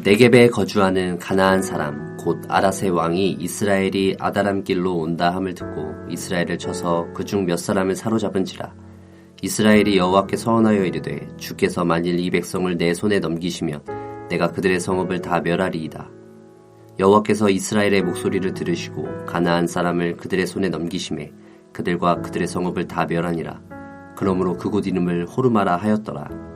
네겝에 거주하는 가나안 사람 곧 아랏의 왕이 이스라엘이 아다람 길로 온다 함을 듣고 이스라엘을 쳐서 그중 몇 사람을 사로잡은지라. 이스라엘이 여호와께 서원하여 이르되 주께서 만일 이 백성을 내 손에 넘기시면 내가 그들의 성읍을 다 멸하리이다. 여호와께서 이스라엘의 목소리를 들으시고 가나안 사람을 그들의 손에 넘기심에 그들과 그들의 성읍을 다 멸하니라. 그러므로 그곳 이름을 호르마라 하였더라.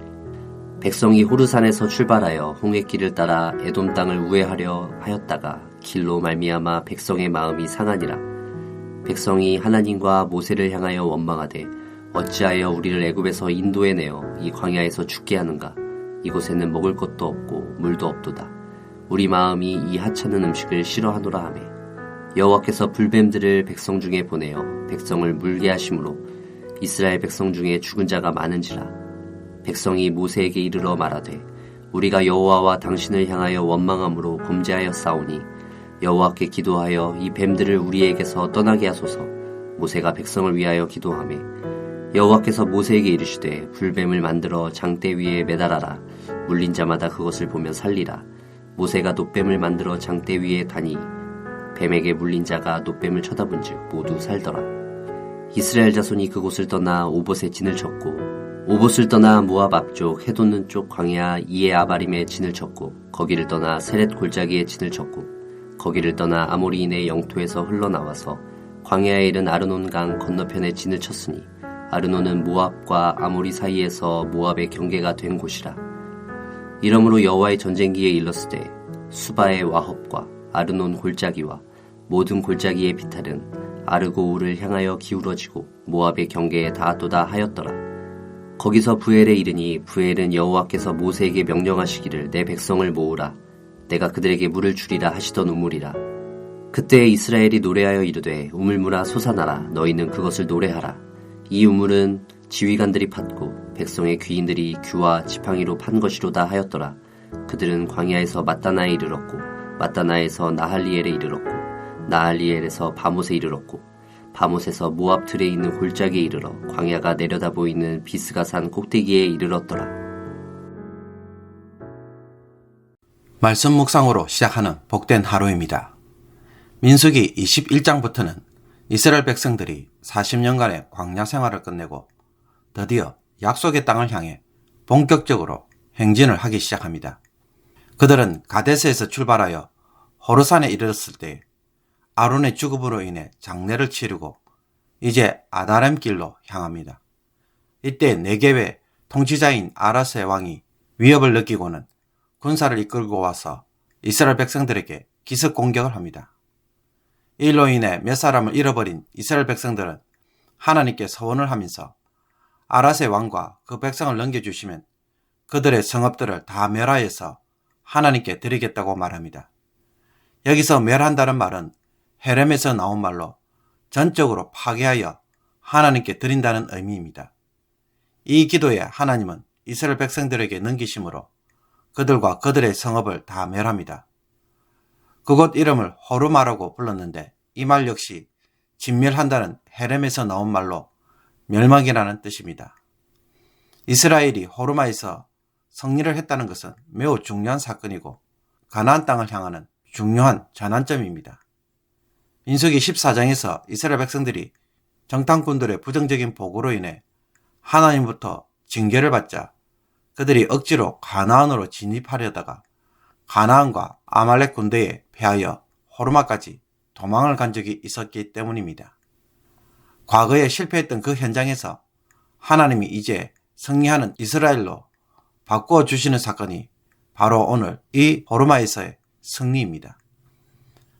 백성이 호르산에서 출발하여 홍해길을 따라 에돔 땅을 우회하려 하였다가 길로 말미암아 백성의 마음이 상하니라. 백성이 하나님과 모세를 향하여 원망하되 어찌하여 우리를 애굽에서 인도해 내어 이 광야에서 죽게 하는가. 이곳에는 먹을 것도 없고 물도 없도다. 우리 마음이 이 하찮은 음식을 싫어하노라 하매 여호와께서 불뱀들을 백성 중에 보내어 백성을 물게 하심으로 이스라엘 백성 중에 죽은 자가 많은지라. 백성이 모세에게 이르러 말하되 우리가 여호와와 당신을 향하여 원망함으로 범죄하여 싸우니 여호와께 기도하여 이 뱀들을 우리에게서 떠나게 하소서. 모세가 백성을 위하여 기도하매 여호와께서 모세에게 이르시되 불뱀을 만들어 장대 위에 매달아라. 물린 자마다 그것을 보면 살리라. 모세가 놋뱀을 만들어 장대 위에 다니 뱀에게 물린 자가 놋뱀을 쳐다본즉 모두 살더라. 이스라엘 자손이 그곳을 떠나 오봇에 진을 쳤고 오봇을 떠나 모압 앞쪽 해돋는 쪽 광야 이에 아바림에 진을 쳤고 거기를 떠나 세렛 골짜기에 진을 쳤고 거기를 떠나 아모리인의 영토에서 흘러나와서 광야에 이른 아르논 강 건너편에 진을 쳤으니 아르논은 모압과 아모리 사이에서 모압의 경계가 된 곳이라. 이러므로 여호와의 전쟁기에 일렀으되 수바의 와헙과 아르논 골짜기와 모든 골짜기의 비탈은 아르고우를 향하여 기울어지고 모압의 경계에 닿았도다 하였더라. 거기서 부엘에 이르니 부엘은 여호와께서 모세에게 명령하시기를 내 백성을 모으라. 내가 그들에게 물을 주리라 하시던 우물이라. 그때 이스라엘이 노래하여 이르되 우물물아 솟아나라. 너희는 그것을 노래하라. 이 우물은 지휘관들이 팠고 백성의 귀인들이 규와 지팡이로 판 것이로다 하였더라. 그들은 광야에서 마따나에 이르렀고 마따나에서 나할리엘에 이르렀고 나할리엘에서 바못에 이르렀고 바못에서 모압 들에 있는 골짜기에 이르러 광야가 내려다 보이는 비스가산 꼭대기에 이르렀더라. 말씀 묵상으로 시작하는 복된 하루입니다. 민수기 21장부터는 이스라엘 백성들이 40년간의 광야 생활을 끝내고 드디어 약속의 땅을 향해 본격적으로 행진을 하기 시작합니다. 그들은 가데스에서 출발하여 호르산에 이르렀을 때 아론의 죽음으로 인해 장례를 치르고 이제 아다람 길로 향합니다. 이때 네겝의 통치자인 아랏의 왕이 위협을 느끼고는 군사를 이끌고 와서 이스라엘 백성들에게 기습 공격을 합니다. 이 일로 인해 몇 사람을 잃어버린 이스라엘 백성들은 하나님께 서원을 하면서 아랏의 왕과 그 백성을 넘겨주시면 그들의 성읍들을 다 멸하여서 하나님께 드리겠다고 말합니다. 여기서 멸한다는 말은 헤렘에서 나온 말로 전적으로 파괴하여 하나님께 드린다는 의미입니다. 이 기도에 하나님은 이스라엘 백성들에게 넘기심으로 그들과 그들의 성읍을 다 멸합니다. 그곳 이름을 호르마라고 불렀는데 이 말 역시 진멸한다는 헤렘에서 나온 말로 멸망이라는 뜻입니다. 이스라엘이 호르마에서 승리를 했다는 것은 매우 중요한 사건이고 가나안 땅을 향하는 중요한 전환점입니다. 민수기 14장에서 이스라엘 백성들이 정탐꾼들의 부정적인 보고로 인해 하나님부터 징계를 받자 그들이 억지로 가나안으로 진입하려다가 가나안과 아말렉 군대에 패하여 호르마까지 도망을 간 적이 있었기 때문입니다. 과거에 실패했던 그 현장에서 하나님이 이제 승리하는 이스라엘로 바꾸어 주시는 사건이 바로 오늘 이 호르마에서의 승리입니다.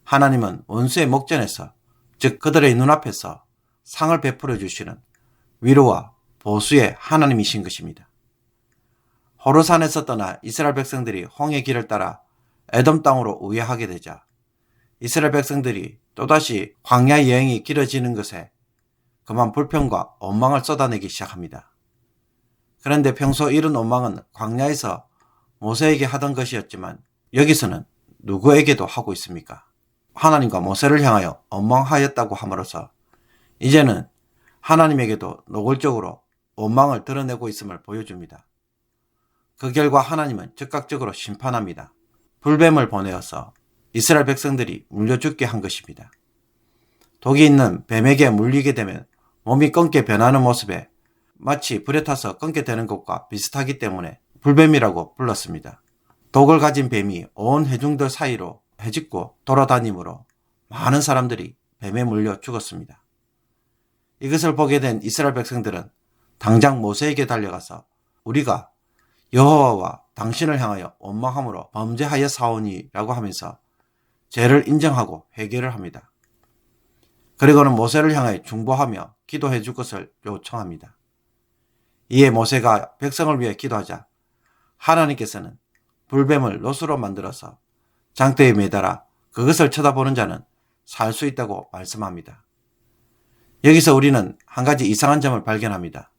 하나님은 원수의 목전에서, 즉 그들의 눈앞에서 상을 베풀어 주시는 위로와 보수의 하나님이신 것입니다. 호르산에서 떠나 이스라엘 백성들이 홍해 길을 따라 에돔 땅으로 우회하게 되자 이스라엘 백성들이 또다시 광야 여행이 길어지는 것에 그만 불평과 원망을 쏟아내기 시작합니다. 그런데 평소 이런 원망은 광야에서 모세에게 하던 것이었지만 여기서는 누구에게도 하고 있습니까? 하나님과 모세를 향하여 원망하였다고 함으로써 이제는 하나님에게도 노골적으로 원망을 드러내고 있음을 보여줍니다. 그 결과 하나님은 즉각적으로 심판합니다. 불뱀을 보내어서 이스라엘 백성들이 물려 죽게 한 것입니다. 독이 있는 뱀에게 물리게 되면 몸이 검게 변하는 모습에 마치 불에 타서 검게 되는 것과 비슷하기 때문에 불뱀이라고 불렀습니다. 독을 가진 뱀이 온 회중들 사이로 헤집고 돌아다니므로 많은 사람들이 뱀에 물려 죽었습니다. 이것을 보게 된 이스라엘 백성들은 당장 모세에게 달려가서 우리가 여호와와 당신을 향하여 원망함으로 범죄하였사오니라고 하면서 죄를 인정하고 회개를 합니다. 그리고는 모세를 향하여 중보하며 기도해 줄 것을 요청합니다. 이에 모세가 백성을 위해 기도하자 하나님께서는 불뱀을 롯으로 만들어서 장대에 매달아 그것을 쳐다보는 자는 살 수 있다고 말씀합니다. 여기서 우리는 한 가지 이상한 점을 발견합니다.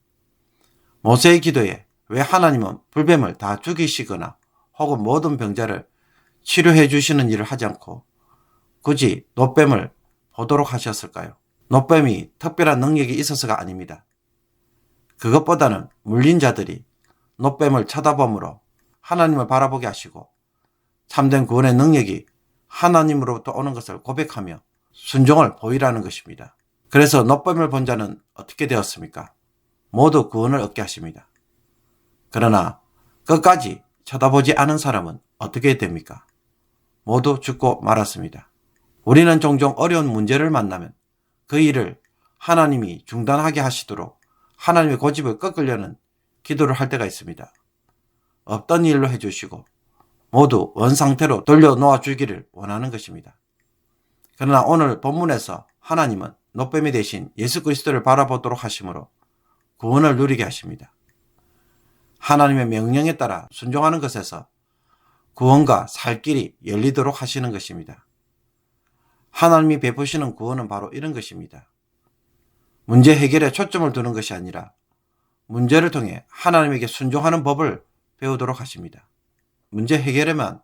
모세의 기도에 왜 하나님은 불뱀을 다 죽이시거나 혹은 모든 병자를 치료해 주시는 일을 하지 않고 굳이 놋뱀을 보도록 하셨을까요? 놋뱀이 특별한 능력이 있어서가 아닙니다. 그것보다는 물린 자들이 놋뱀을 쳐다보므로 하나님을 바라보게 하시고 참된 구원의 능력이 하나님으로부터 오는 것을 고백하며 순종을 보이라는 것입니다. 그래서 놋뱀을 본 자는 어떻게 되었습니까? 모두 구원을 얻게 하십니다. 그러나 끝까지 쳐다보지 않은 사람은 어떻게 됩니까? 모두 죽고 말았습니다. 우리는 종종 어려운 문제를 만나면 그 일을 하나님이 중단하게 하시도록 하나님의 고집을 꺾으려는 기도를 할 때가 있습니다. 없던 일로 해주시고 모두 원상태로 돌려놓아 주기를 원하는 것입니다. 그러나 오늘 본문에서 하나님은 놋뱀이 대신 예수 그리스도를 바라보도록 하심으로 구원을 누리게 하십니다. 하나님의 명령에 따라 순종하는 것에서 구원과 살 길이 열리도록 하시는 것입니다. 하나님이 베푸시는 구원은 바로 이런 것입니다. 문제 해결에 초점을 두는 것이 아니라 문제를 통해 하나님에게 순종하는 법을 배우도록 하십니다. 문제 해결에만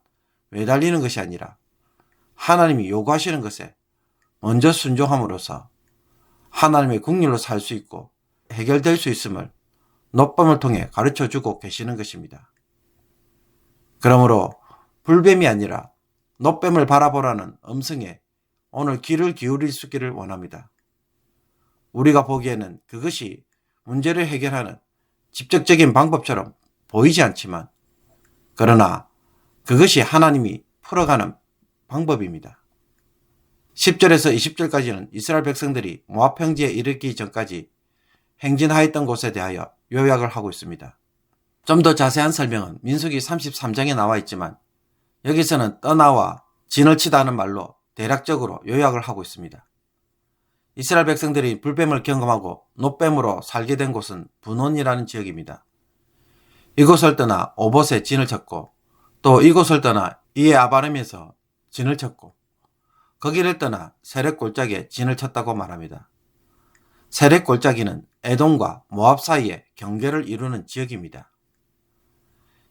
매달리는 것이 아니라 하나님이 요구하시는 것에 먼저 순종함으로써 하나님의 국률로 살 수 있고 해결될 수 있음을 놋뱀을 통해 가르쳐주고 계시는 것입니다. 그러므로 불뱀이 아니라 놋뱀을 바라보라는 음성에 오늘 귀를 기울일 수 있기를 원합니다. 우리가 보기에는 그것이 문제를 해결하는 직접적인 방법처럼 보이지 않지만 그러나 그것이 하나님이 풀어가는 방법입니다. 10절에서 20절까지는 이스라엘 백성들이 모압 평지에 이르기 전까지 행진하였던 곳에 대하여 요약을 하고 있습니다. 좀 더 자세한 설명은 민수기 33장에 나와 있지만 여기서는 떠나와 진을 치다 하는 말로 대략적으로 요약을 하고 있습니다. 이스라엘 백성들이 불뱀을 경험하고 놋뱀으로 살게 된 곳은 분원이라는 지역입니다. 이곳을 떠나 오봇에 진을 쳤고 또 이곳을 떠나 이에 아바름에서 진을 쳤고 거기를 떠나 세렉 골짜기에 진을 쳤다고 말합니다. 세렉 골짜기는 에돔과 모압 사이에 경계를 이루는 지역입니다.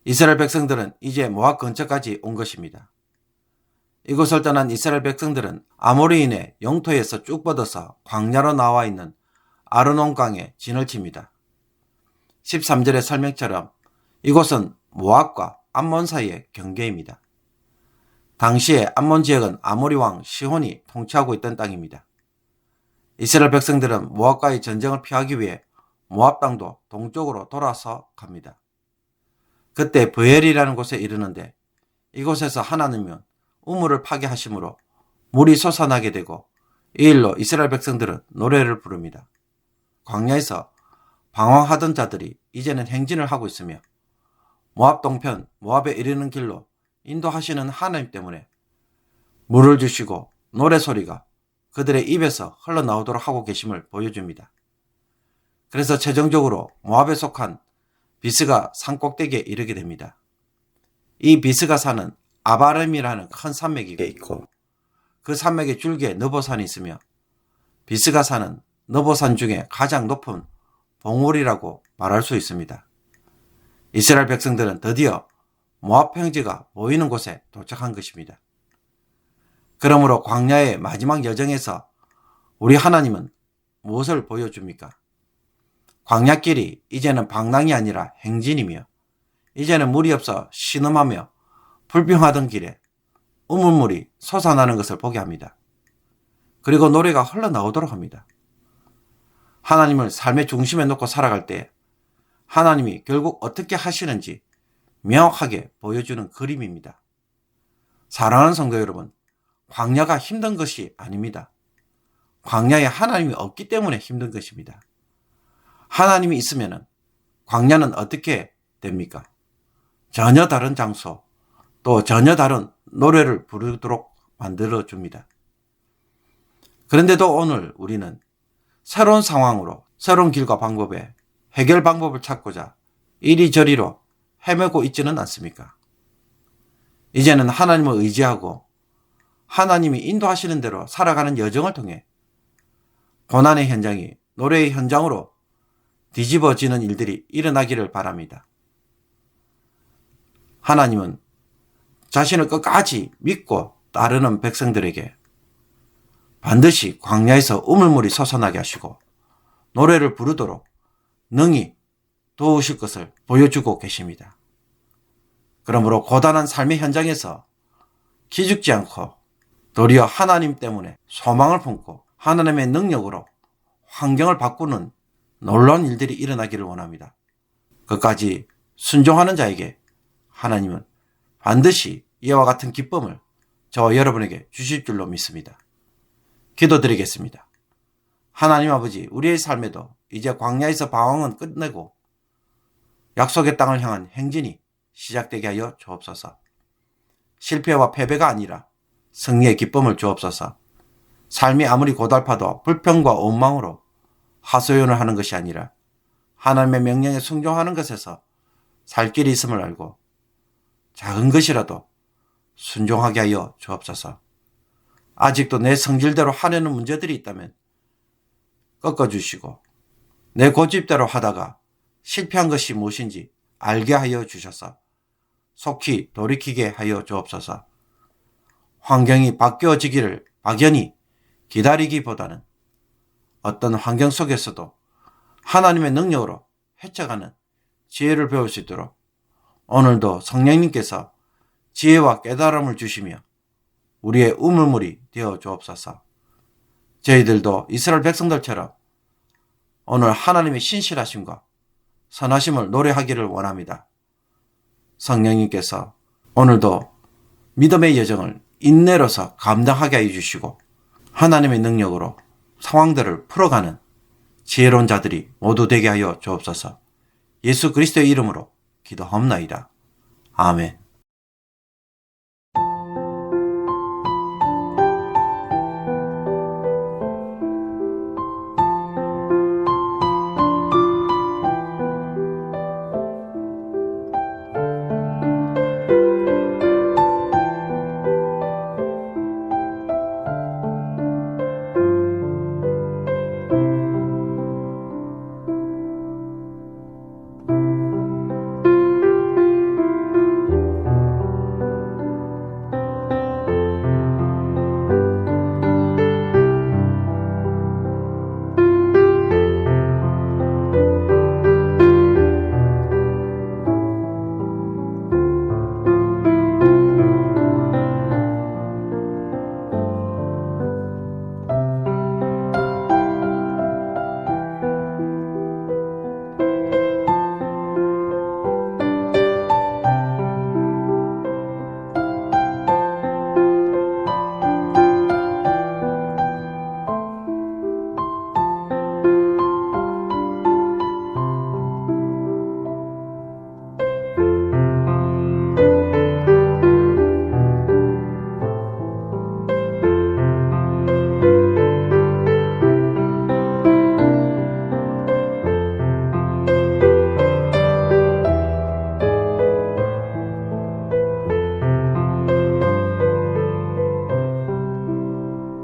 이스라엘 백성들은 이제 모압 근처까지 온 것입니다. 이곳을 떠난 이스라엘 백성들은 아모리인의 영토에서 쭉 뻗어서 광야로 나와 있는 아르논강에 진을 칩니다. 13절의 설명처럼 이곳은 모압과 암몬 사이의 경계입니다. 당시에 암몬 지역은 아모리 왕 시혼이 통치하고 있던 땅입니다. 이스라엘 백성들은 모압과의 전쟁을 피하기 위해 모압 땅도 동쪽으로 돌아서 갑니다. 그때 브엘이라는 곳에 이르는데 이곳에서 하나님은 우물을 파괴하심으로 물이 솟아나게 되고 이 일로 이스라엘 백성들은 노래를 부릅니다. 광야에서 방황하던 자들이 이제는 행진을 하고 있으며 모압 동편 모압에 이르는 길로 인도하시는 하나님 때문에 물을 주시고 노래소리가 그들의 입에서 흘러나오도록 하고 계심을 보여줍니다. 그래서 최종적으로 모압에 속한 비스가 산 꼭대기에 이르게 됩니다. 이 비스가 산은 아바름이라는 큰 산맥이 있고 그 산맥의 줄기에 느보산이 있으며 비스가 산은 느보산 중에 가장 높은 봉우리라고 말할 수 있습니다. 이스라엘 백성들은 드디어 모압 평지가 보이는 곳에 도착한 것입니다. 그러므로 광야의 마지막 여정에서 우리 하나님은 무엇을 보여줍니까? 광야길이 이제는 방랑이 아니라 행진이며 이제는 물이 없어 신음하며 불평하던 길에 우물물이 솟아나는 것을 보게 합니다. 그리고 노래가 흘러나오도록 합니다. 하나님을 삶의 중심에 놓고 살아갈 때 하나님이 결국 어떻게 하시는지 명확하게 보여주는 그림입니다. 사랑하는 성도 여러분, 광야가 힘든 것이 아닙니다. 광야에 하나님이 없기 때문에 힘든 것입니다. 하나님이 있으면 광야는 어떻게 됩니까? 전혀 다른 장소, 또 전혀 다른 노래를 부르도록 만들어줍니다. 그런데도 오늘 우리는 새로운 상황으로 새로운 길과 방법에 해결 방법을 찾고자 이리저리로 헤매고 있지는 않습니까? 이제는 하나님을 의지하고 하나님이 인도하시는 대로 살아가는 여정을 통해 고난의 현장이 노래의 현장으로 뒤집어지는 일들이 일어나기를 바랍니다. 하나님은 자신을 끝까지 믿고 따르는 백성들에게 반드시 광야에서 우물물이 솟아나게 하시고 노래를 부르도록 능히 도우실 것을 보여주고 계십니다. 그러므로 고단한 삶의 현장에서 기죽지 않고 도리어 하나님 때문에 소망을 품고 하나님의 능력으로 환경을 바꾸는 놀라운 일들이 일어나기를 원합니다. 끝까지 순종하는 자에게 하나님은 반드시 이와 같은 기쁨을 저와 여러분에게 주실 줄로 믿습니다. 기도드리겠습니다. 하나님 아버지, 우리의 삶에도 이제 광야에서 방황은 끝내고 약속의 땅을 향한 행진이 시작되게 하여 주옵소서. 실패와 패배가 아니라 승리의 기쁨을 주옵소서. 삶이 아무리 고달파도 불평과 원망으로 하소연을 하는 것이 아니라 하나님의 명령에 순종하는 것에서 살 길이 있음을 알고 작은 것이라도 순종하게 하여 주옵소서. 아직도 내 성질대로 하려는 문제들이 있다면 꺾어주시고 내 고집대로 하다가 실패한 것이 무엇인지 알게 하여 주셔서 속히 돌이키게 하여 주옵소서. 환경이 바뀌어지기를 막연히 기다리기보다는 어떤 환경 속에서도 하나님의 능력으로 헤쳐가는 지혜를 배울 수 있도록 오늘도 성령님께서 지혜와 깨달음을 주시며 우리의 우물물이 되어 주옵소서. 저희들도 이스라엘 백성들처럼 오늘 하나님의 신실하심과 선하심을 노래하기를 원합니다. 성령님께서 오늘도 믿음의 여정을 인내로서 감당하게 해주시고 하나님의 능력으로 상황들을 풀어가는 지혜로운 자들이 모두 되게 하여 주옵소서. 예수 그리스도의 이름으로 기도하옵나이다. 아멘.